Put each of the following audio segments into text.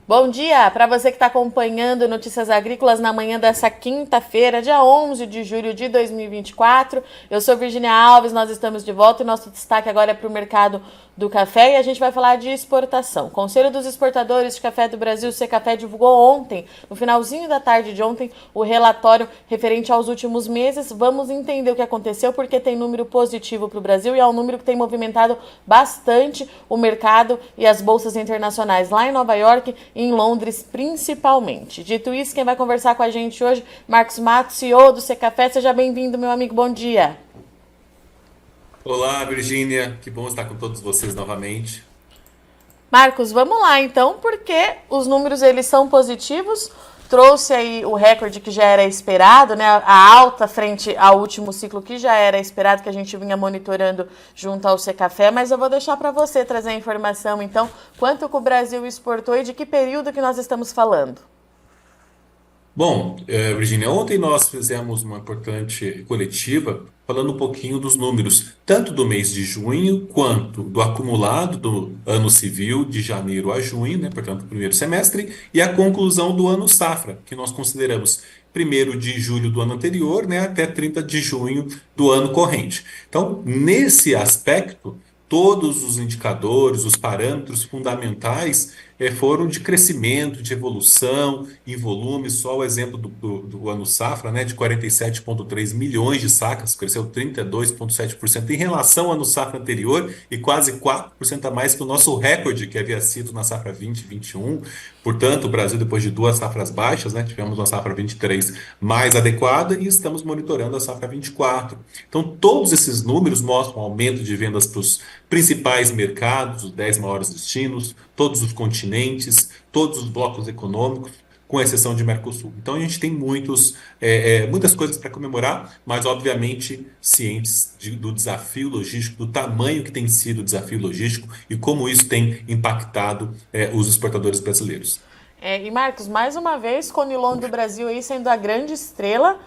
Bom dia para você que está acompanhando Notícias Agrícolas na manhã dessa quinta-feira, dia 11 de julho de 2024. Eu sou Virginia Alves, nós estamos de volta e nosso destaque agora é para o mercado do café e a gente vai falar de exportação. O Conselho dos Exportadores de Café do Brasil, o Secafé, divulgou ontem, no finalzinho da tarde de ontem, o relatório referente aos últimos meses. Vamos entender o que aconteceu, porque tem número positivo para o Brasil e é um número que tem movimentado bastante o mercado e as bolsas internacionais lá em Nova York e em Londres principalmente. Dito isso, quem vai conversar com a gente hoje, Marcos Matos, CEO do Secafé. Seja bem-vindo, meu amigo, bom dia. Olá, Virgínia, que bom estar com todos vocês novamente. Marcos, vamos lá então, porque os números eles são positivos, trouxe aí o recorde que já era esperado, né? A alta frente ao último ciclo que já era esperado, que a gente vinha monitorando junto ao Secafé, mas eu vou deixar para você trazer a informação então, quanto que o Brasil exportou e de que período que nós estamos falando. Bom, Virgínia, ontem nós fizemos uma importante coletiva falando um pouquinho dos números, tanto do mês de junho quanto do acumulado do ano civil de janeiro a junho, né, portanto, o primeiro semestre, e a conclusão do ano safra, que nós consideramos 1º de julho do ano anterior, né, até 30 de junho do ano corrente. Então, nesse aspecto, todos os indicadores, os parâmetros fundamentais foram de crescimento, de evolução em volume. Só o exemplo do ano safra, né, de 47,3 milhões de sacas, cresceu 32,7% em relação ao ano safra anterior e quase 4% a mais que o nosso recorde que havia sido na safra 2021. Portanto, o Brasil, depois de duas safras baixas, né, tivemos uma safra 23 mais adequada e estamos monitorando a safra 24. Então, todos esses números mostram um aumento de vendas para os principais mercados, os 10 maiores destinos, todos os continentes, todos os blocos econômicos, com exceção de Mercosul. Então, a gente tem muitas coisas para comemorar, mas, obviamente, cientes do desafio logístico, do tamanho que tem sido o desafio logístico e como isso tem impactado os exportadores brasileiros. E Marcos, mais uma vez, Conilon do Brasil aí sendo a grande estrela,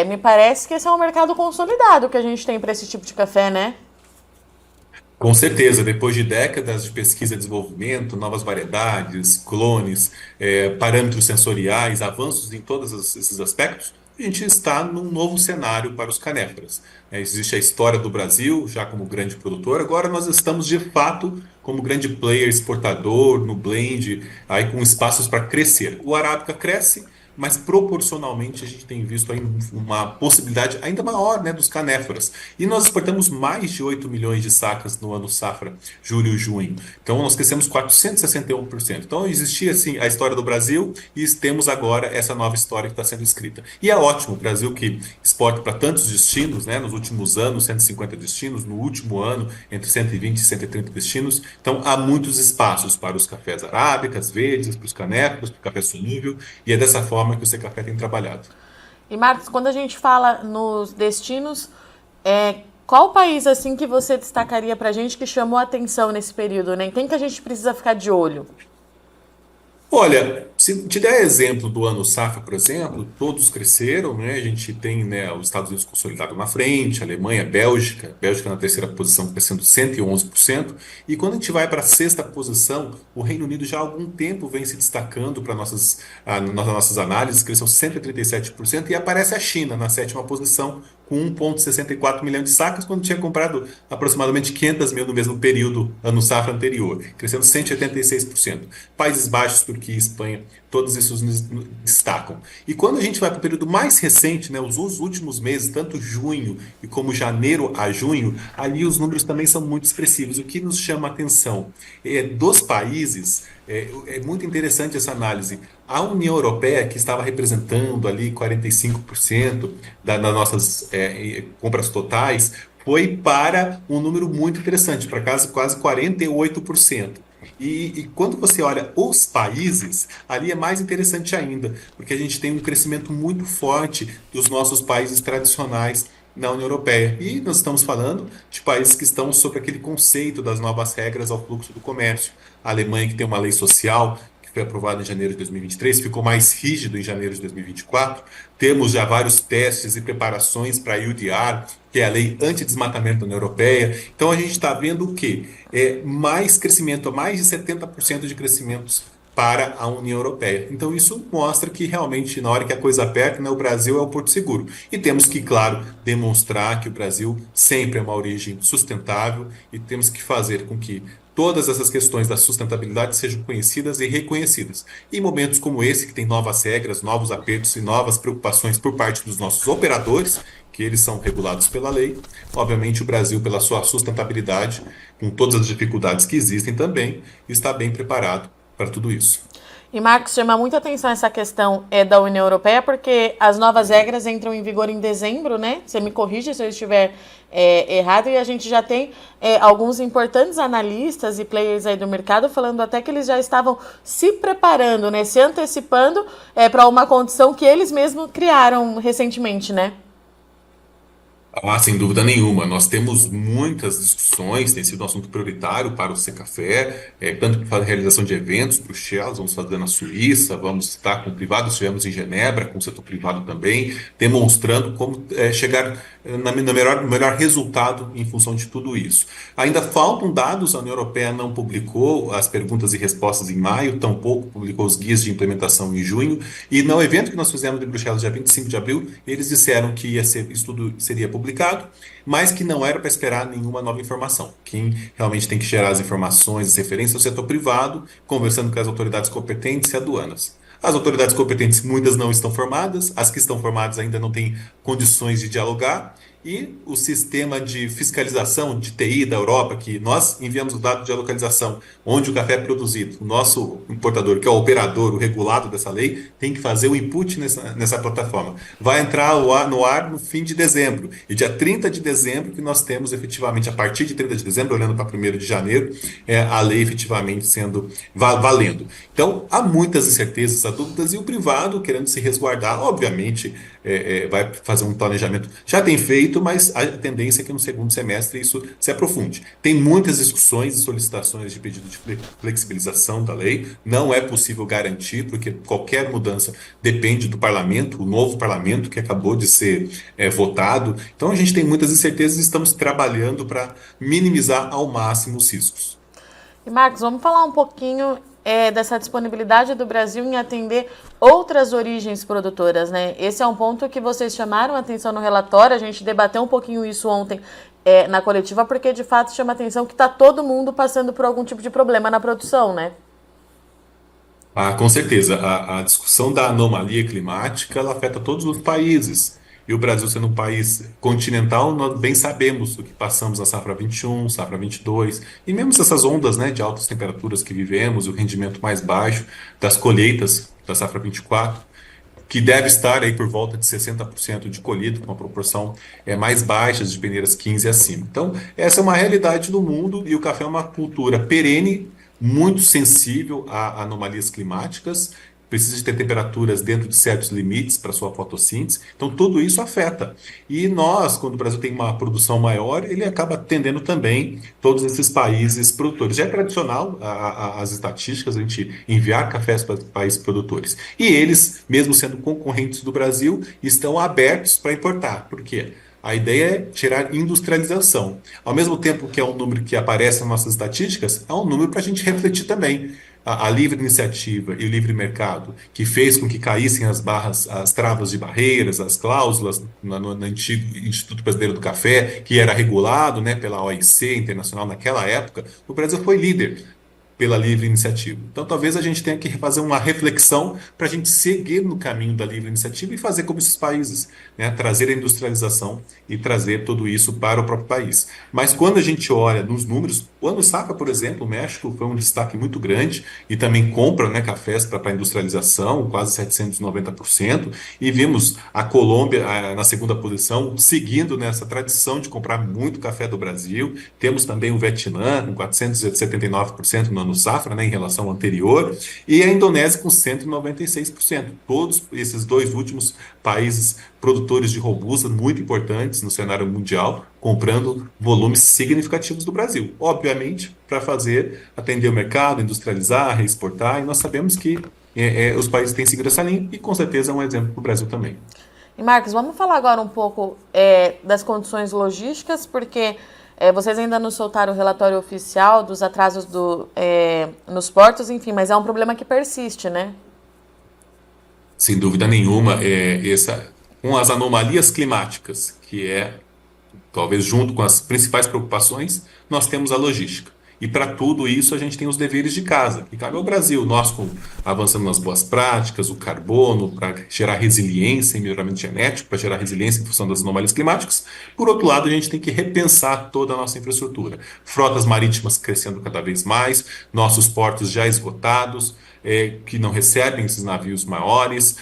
me parece que esse é um mercado consolidado que a gente tem para esse tipo de café, né? Com certeza, depois de décadas de pesquisa e desenvolvimento, novas variedades, clones, parâmetros sensoriais, avanços em todos esses aspectos, a gente está num novo cenário para os canéfilas. Existe a história do Brasil já como grande produtor, agora nós estamos de fato como grande player exportador no blend, aí com espaços para crescer. O Arábica cresce, mas proporcionalmente a gente tem visto aí uma possibilidade ainda maior, né, dos canéforas. E nós exportamos mais de 8 milhões de sacas no ano safra, julho e junho. Então nós crescemos 461%. Então existia assim a história do Brasil e temos agora essa nova história que está sendo escrita. E é ótimo, o Brasil que exporta para tantos destinos, né, nos últimos anos, 150 destinos, no último ano, entre 120 e 130 destinos. Então há muitos espaços para os cafés arábicas, verdes, para os canecos, para o café solúvel, e é dessa forma que o Secafé tem trabalhado. E Marcos, quando a gente fala nos destinos, qual país assim que você destacaria para a gente que chamou a atenção nesse período, né? Em quem que a gente precisa ficar de olho? Olha, se te der exemplo do ano safra, por exemplo, todos cresceram, né? A gente tem, né, os Estados Unidos consolidado na frente, Alemanha, Bélgica na terceira posição crescendo 111%, e quando a gente vai para a sexta posição, o Reino Unido já há algum tempo vem se destacando para nas nossas análises, cresceu 137%, e aparece a China na sétima posição com 1,64 milhão de sacas, quando tinha comprado aproximadamente 500 mil no mesmo período, ano safra anterior, crescendo 186%. Países Baixos, Turquia e Espanha, todos esses nos destacam. E quando a gente vai para o período mais recente, né, os últimos meses, tanto junho e como janeiro a junho, ali os números também são muito expressivos. O que nos chama a atenção dos países, é muito interessante essa análise. A União Europeia, que estava representando ali 45% das nossas compras totais, foi para um número muito interessante, para quase 48%. E quando você olha os países, ali é mais interessante ainda, porque a gente tem um crescimento muito forte dos nossos países tradicionais na União Europeia. E nós estamos falando de países que estão sob aquele conceito das novas regras ao fluxo do comércio. A Alemanha, que tem uma lei social, que foi aprovada em janeiro de 2023, ficou mais rígido em janeiro de 2024. Temos já vários testes e preparações para a UDR, que é a lei anti-desmatamento da União Europeia. Então a gente está vendo o quê? Mais crescimento, mais de 70% de crescimentos para a União Europeia. Então, isso mostra que realmente, na hora que a coisa aperta, né, o Brasil é o porto seguro. E temos que, claro, demonstrar que o Brasil sempre é uma origem sustentável e temos que fazer com que todas essas questões da sustentabilidade sejam conhecidas e reconhecidas. Em momentos como esse, que tem novas regras, novos apertos e novas preocupações por parte dos nossos operadores, que eles são regulados pela lei, obviamente o Brasil, pela sua sustentabilidade, com todas as dificuldades que existem também, está bem preparado para tudo isso. E, Marcos, chama muita atenção essa questão da União Europeia, porque as novas regras entram em vigor em dezembro, né? Você me corrige se eu estiver errado, e a gente já tem alguns importantes analistas e players aí do mercado falando até que eles já estavam se preparando, né? Se antecipando para uma condição que eles mesmos criaram recentemente, né? Ah, sem dúvida nenhuma. Nós temos muitas discussões, tem sido um assunto prioritário para o Secafé, tanto para a realização de eventos, Bruxelas, vamos fazer na Suíça, vamos estar com o privado, estivemos em Genebra, com o setor privado também, demonstrando como chegar no melhor resultado em função de tudo isso. Ainda faltam dados, a União Europeia não publicou as perguntas e respostas em maio, tampouco publicou os guias de implementação em junho, e no evento que nós fizemos em Bruxelas, dia 25 de abril, eles disseram que isso tudo seria publicado, mas que não era para esperar nenhuma nova informação. Quem realmente tem que gerar as informações, as referências é o setor privado, conversando com as autoridades competentes e aduanas. As autoridades competentes, muitas não estão formadas, as que estão formadas ainda não têm condições de dialogar, e o sistema de fiscalização de TI da Europa, que nós enviamos o dado de localização onde o café é produzido, o nosso importador, que é o operador, o regulado dessa lei, tem que fazer o input nessa plataforma. Vai entrar no ar no fim de dezembro, e dia 30 de dezembro que nós temos efetivamente, a partir de 30 de dezembro, olhando para 1º de janeiro, a lei efetivamente sendo valendo. Então, há muitas incertezas, há dúvidas, e o privado, querendo se resguardar, obviamente, vai fazer um planejamento. Já tem feito, mas a tendência é que no segundo semestre isso se aprofunde. Tem muitas discussões e solicitações de pedido de flexibilização da lei. Não é possível garantir, porque qualquer mudança depende do parlamento, o novo parlamento que acabou de ser votado. Então a gente tem muitas incertezas e estamos trabalhando para minimizar ao máximo os riscos. E, Marcos, vamos falar um pouquinho dessa disponibilidade do Brasil em atender outras origens produtoras, né? Esse é um ponto que vocês chamaram a atenção no relatório, a gente debateu um pouquinho isso ontem na coletiva, porque de fato chama a atenção que está todo mundo passando por algum tipo de problema na produção, né? Ah, com certeza. A discussão da anomalia climática ela afeta todos os países. E o Brasil sendo um país continental, nós bem sabemos o que passamos na safra 21, safra 22, e mesmo essas ondas, né, de altas temperaturas que vivemos, o rendimento mais baixo das colheitas da safra 24, que deve estar aí por volta de 60% de colhido, com uma proporção mais baixa de peneiras 15 e acima. Então, essa é uma realidade do mundo e o café é uma cultura perene, muito sensível a anomalias climáticas, precisa de ter temperaturas dentro de certos limites para sua fotossíntese. Então, tudo isso afeta. E nós, quando o Brasil tem uma produção maior, ele acaba atendendo também todos esses países produtores. Já é tradicional as estatísticas, a gente enviar cafés para países produtores. E eles, mesmo sendo concorrentes do Brasil, estão abertos para importar. Por quê? A ideia é gerar industrialização. Ao mesmo tempo que é um número que aparece nas nossas estatísticas, é um número para a gente refletir também. A livre iniciativa e o livre mercado, que fez com que caíssem as barras, as travas de barreiras, as cláusulas no antigo Instituto Brasileiro do Café, que era regulado, né, pela OIC internacional naquela época, o Brasil foi líder pela livre iniciativa. Então, talvez a gente tenha que fazer uma reflexão para a gente seguir no caminho da livre iniciativa e fazer como esses países, né? Trazer a industrialização e trazer tudo isso para o próprio país. Mas quando a gente olha nos números, o ano safra, por exemplo, o México foi um destaque muito grande e também compra, né, cafés para a industrialização, quase 790%, e vimos a Colômbia na segunda posição, seguindo nessa tradição de comprar muito café do Brasil. Temos também o Vietnã, com 479% no ano safra, né, em relação ao anterior, e a Indonésia com 196%. Todos esses dois últimos países produtores de robusta muito importantes no cenário mundial, comprando volumes significativos do Brasil. Obviamente, para atender o mercado, industrializar, reexportar, e nós sabemos que os países têm seguido essa linha, e com certeza é um exemplo para o Brasil também. E Marcos, vamos falar agora um pouco das condições logísticas, porque vocês ainda não soltaram o relatório oficial dos atrasos nos portos, enfim, mas é um problema que persiste, né? Sem dúvida nenhuma, com as anomalias climáticas, que é talvez junto com as principais preocupações, nós temos a logística. E para tudo isso a gente tem os deveres de casa, que cabe ao Brasil. Nós avançando nas boas práticas, o carbono, para gerar resiliência em melhoramento genético, para gerar resiliência em função das anomalias climáticas. Por outro lado, a gente tem que repensar toda a nossa infraestrutura. Frotas marítimas crescendo cada vez mais, nossos portos já esgotados, que não recebem esses navios maiores,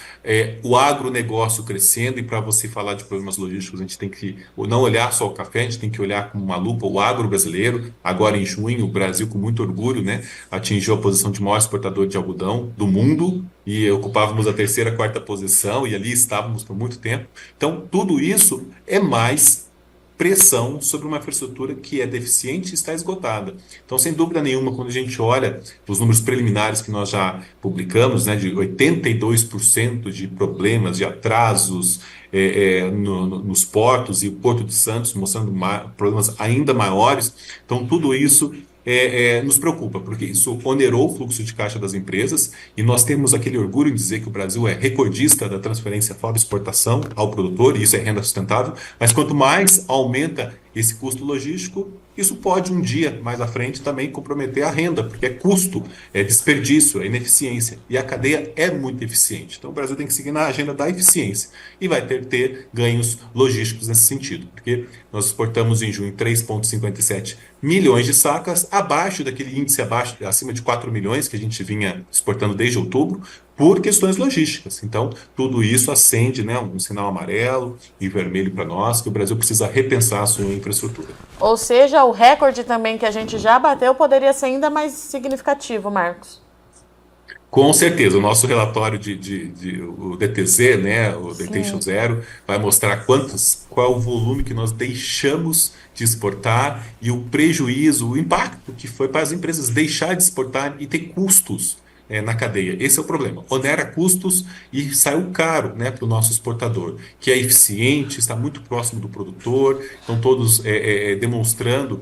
o agronegócio crescendo, e para você falar de problemas logísticos, a gente tem que não olhar só o café, a gente tem que olhar com uma lupa o agro brasileiro. Agora, em junho, o Brasil, com muito orgulho, né, atingiu a posição de maior exportador de algodão do mundo, e ocupávamos a terceira, quarta posição, e ali estávamos por muito tempo. Então, tudo isso é mais pressão sobre uma infraestrutura que é deficiente e está esgotada. Então, sem dúvida nenhuma, quando a gente olha os números preliminares que nós já publicamos, né, de 82% de problemas, de atrasos nos portos, e o Porto de Santos mostrando problemas ainda maiores, então tudo isso nos preocupa, porque isso onerou o fluxo de caixa das empresas, e nós temos aquele orgulho em dizer que o Brasil é recordista da transferência fora exportação ao produtor, e isso é renda sustentável, mas quanto mais aumenta esse custo logístico, isso pode um dia mais à frente também comprometer a renda, porque é custo, é desperdício, é ineficiência, e a cadeia é muito eficiente. Então o Brasil tem que seguir na agenda da eficiência e vai ter ganhos logísticos nesse sentido, porque nós exportamos em junho 3,57 milhões de sacas, abaixo daquele índice acima de 4 milhões que a gente vinha exportando desde outubro, por questões logísticas. Então, tudo isso acende, né, um sinal amarelo e vermelho para nós, que o Brasil precisa repensar a sua infraestrutura. Ou seja, o recorde também que a gente já bateu poderia ser ainda mais significativo, Marcos. Com certeza, o nosso relatório o DTZ, né, o Sim. Detention Zero, vai mostrar qual é o volume que nós deixamos de exportar e o prejuízo, o impacto que foi para as empresas deixar de exportar e ter custos na cadeia. Esse é o problema. Onera custos e saiu caro, né, para o nosso exportador, que é eficiente, está muito próximo do produtor, estão todos demonstrando,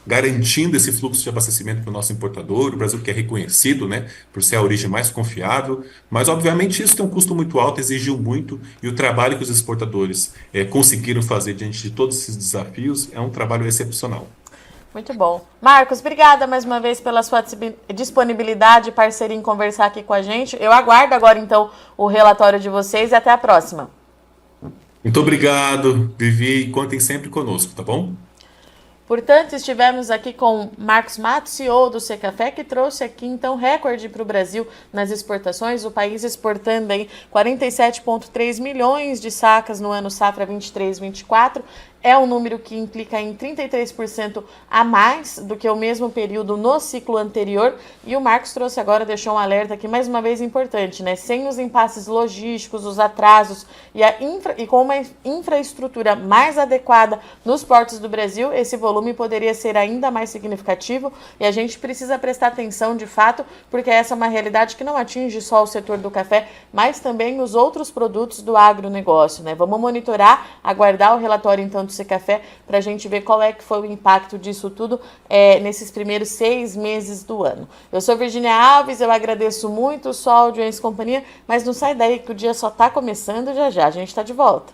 garantindo esse fluxo de abastecimento para o nosso importador. O Brasil, que é reconhecido, né, por ser a origem mais confiável, mas obviamente isso tem um custo muito alto, exigiu muito, e o trabalho que os exportadores conseguiram fazer diante de todos esses desafios é um trabalho excepcional. Muito bom. Marcos, obrigada mais uma vez pela sua disponibilidade e parceria em conversar aqui com a gente. Eu aguardo agora, então, o relatório de vocês e até a próxima. Muito obrigado, Vivi, e contem sempre conosco, tá bom? Portanto, estivemos aqui com Marcos Matos, CEO do Secafé, que trouxe aqui, então, recorde para o Brasil nas exportações. O país exportando aí 47,3 milhões de sacas no ano safra 23-24. É um número que implica em 33% a mais do que o mesmo período no ciclo anterior. E o Marcos trouxe agora, deixou um alerta aqui, mais uma vez importante, né? Sem os impasses logísticos, os atrasos e com uma infraestrutura mais adequada nos portos do Brasil, esse volume poderia ser ainda mais significativo, e a gente precisa prestar atenção de fato, porque essa é uma realidade que não atinge só o setor do café, mas também os outros produtos do agronegócio, né? Vamos monitorar, aguardar o relatório então do Secafé para a gente ver qual é que foi o impacto disso tudo nesses primeiros 6 meses do ano. Eu sou Virginia Alves, eu agradeço muito sua audiência e companhia, mas não sai daí que o dia só está começando, já já a gente está de volta.